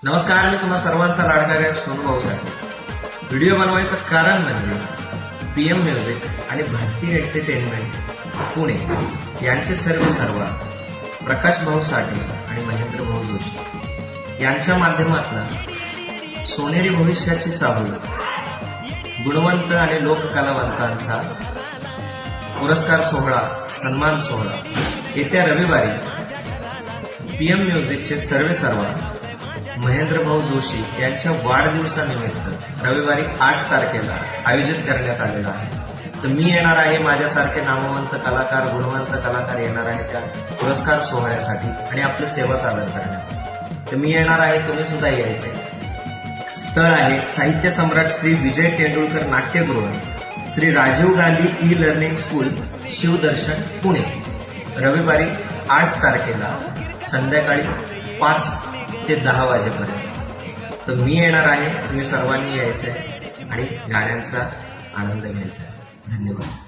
नमस्कार, मी तुम्हा सर्वांचा लाडका गायक सोनू भाऊसाठी. व्हिडिओ बनवायचं कारण म्हणजे PM म्युझिक आणि भारती एंटरटेनमेंट पुणे यांचे सर्व प्रकाश भाऊ साठे आणि महेंद्र भाऊ जोशी यांच्या माध्यमातून सोनेरी भविष्याची चाहूल गुणवंत आणि लोककलावंतांचा पुरस्कार सोहळा, सन्मान सोहळा येत्या रविवारी PM म्युझिकचे सर्व महेंद्र भाऊ जोशी यांच्या वाढदिवसानिमित्त रविवारी 8 तारखेला आयोजित करण्यात आलेला आहे. तर मी येणार आहे, माझ्यासारखे नामवंत कलाकार, गुणवंत कलाकार येणार आहेत त्या पुरस्कार सोहळ्यासाठी आणि आपली सेवा सादर करण्यासाठी. तर मी येणार आहे, तुम्ही सुद्धा यायचे. स्थळ आहे साहित्य सम्राट श्री विजय तेंडुलकर नाट्यगृह, Shri Rajiv Gandhi e learning school, Shivdarshan, Pune. रविवारी 8 तारखेला संध्याकाळी 5 ते 10 वाजेपर्यंत. तर मी येणार आहे, तुम्ही सर्वांनी यायचंय आणि गाण्यांचा आनंद घ्यायचा आहे. धन्यवाद.